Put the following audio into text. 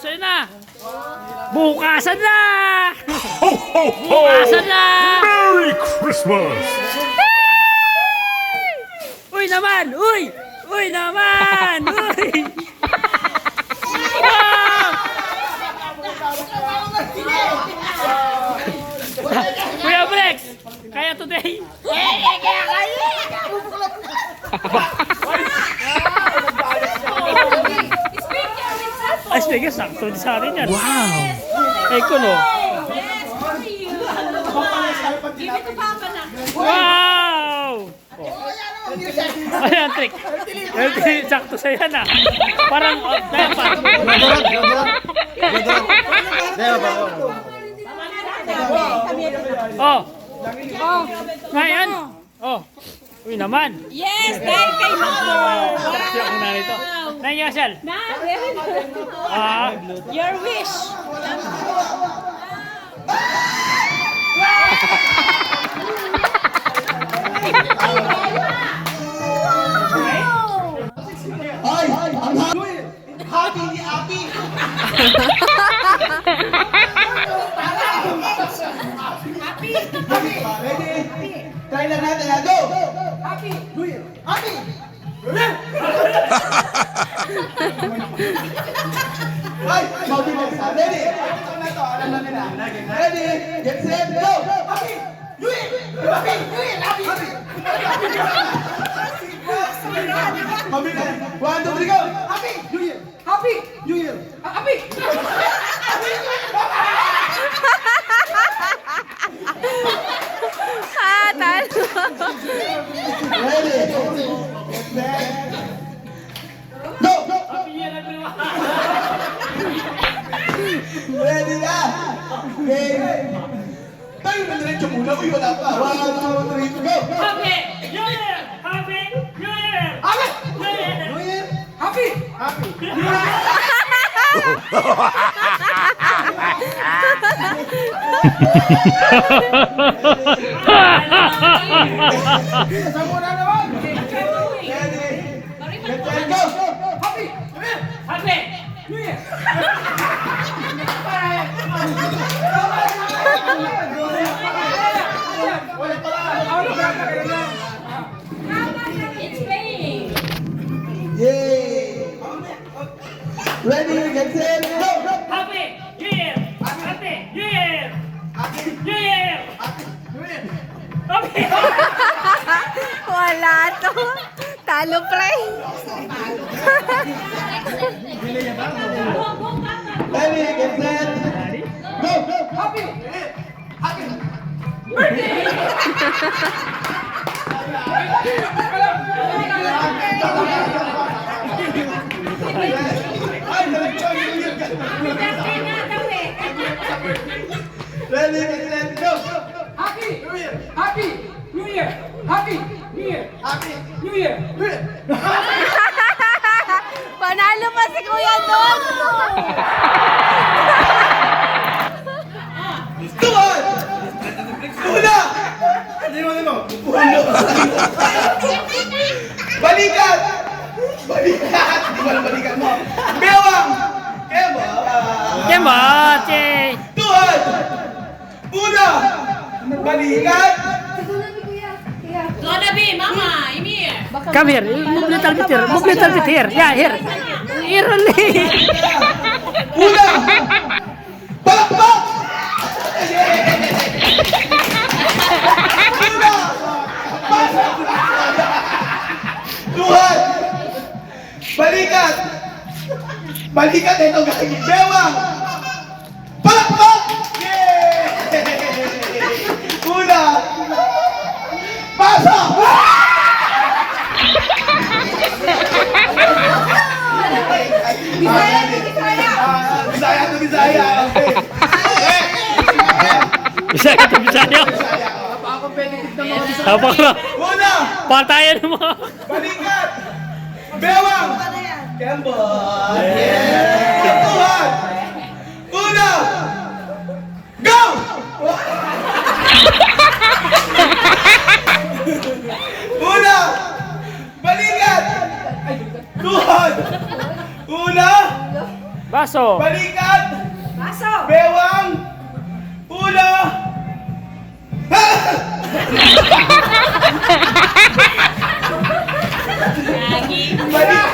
Sa'yo na! Bukasan na! Ho, ho, ho! Bukasan na! Merry Christmas! Uy naman! Uy! Uy naman! Uy! Wow! Kuya Brex! Kaya today? Ay, sige, sakto sa atin yan. Wow! Ay, kuno. Wow! Ayan, trick. Sakto sa yan ah. Parang, dapat. Oh. Ngayon. Oh. Uy naman. Yes, dahil kay Mama. Siya kung narito. Nangyasal. Your wish. Happy ni Happy! Ready? Try lang natin na. Go! Happy! Do it! Happy! Ay! Mabilis ha! Ready? Ito na to. Alam namin na. Ready? Get set! Go! Happy! Do it! Happy! Do it! Happy! Mabilis! 1, 2, 3, go! Happy! New Year! Happy! New Year! Happy! Talo. Ready? Get set! Go! Ready na! Game! Tayo na diretso muna. Uy, wala pa. 1, 2, 3, go! Happy New Year! Happy New Year! Happy! New Year! New Year! Happy! Happy! Isa muna naman! Ready? Get set, go! Happy! New Year! Happy! New Year! Wala pala! It's playing. Yay! Ready? Get set, go! Happy New Year! Happy New Year! New Year! Happy! Wala to. Talo, pre. Ready? Get set, go! Happy! Happy! Ay, diretso! New Year! Ready? Get set, go! Happy New Year! Happy New Year! Happy New Year! Happy New Year! Panalo pa si Kuya Don. Tuwan! Una! Ano? Uno! Balikan! Balikan! Di ba na balikan mo? Bewang! Kemo! Kembache! Tuwan! Una! Balikan! Gonna be, Mama. Emir. Come here. Move little bit here. Move little bit here. Yeah, here. Here only. Una! Palakpak! Una! Tuhan! Balikan! Balikan ito gagi. Bewang! Palakpak! Yay! Una! Pasok! Bisaya to Bisaya! Bisaya to Bisaya! Okay. Bisaya to Bisaya. Apa ka? Una! Patayan mo. Balikan! Bewang! Kembot! Yeah! Tuhan! Una! Go! Una! Balikan! Tuhan! Una! Bas. Baso. Balikat. Baso. Bewang. Ulo. Lagi. Balikat.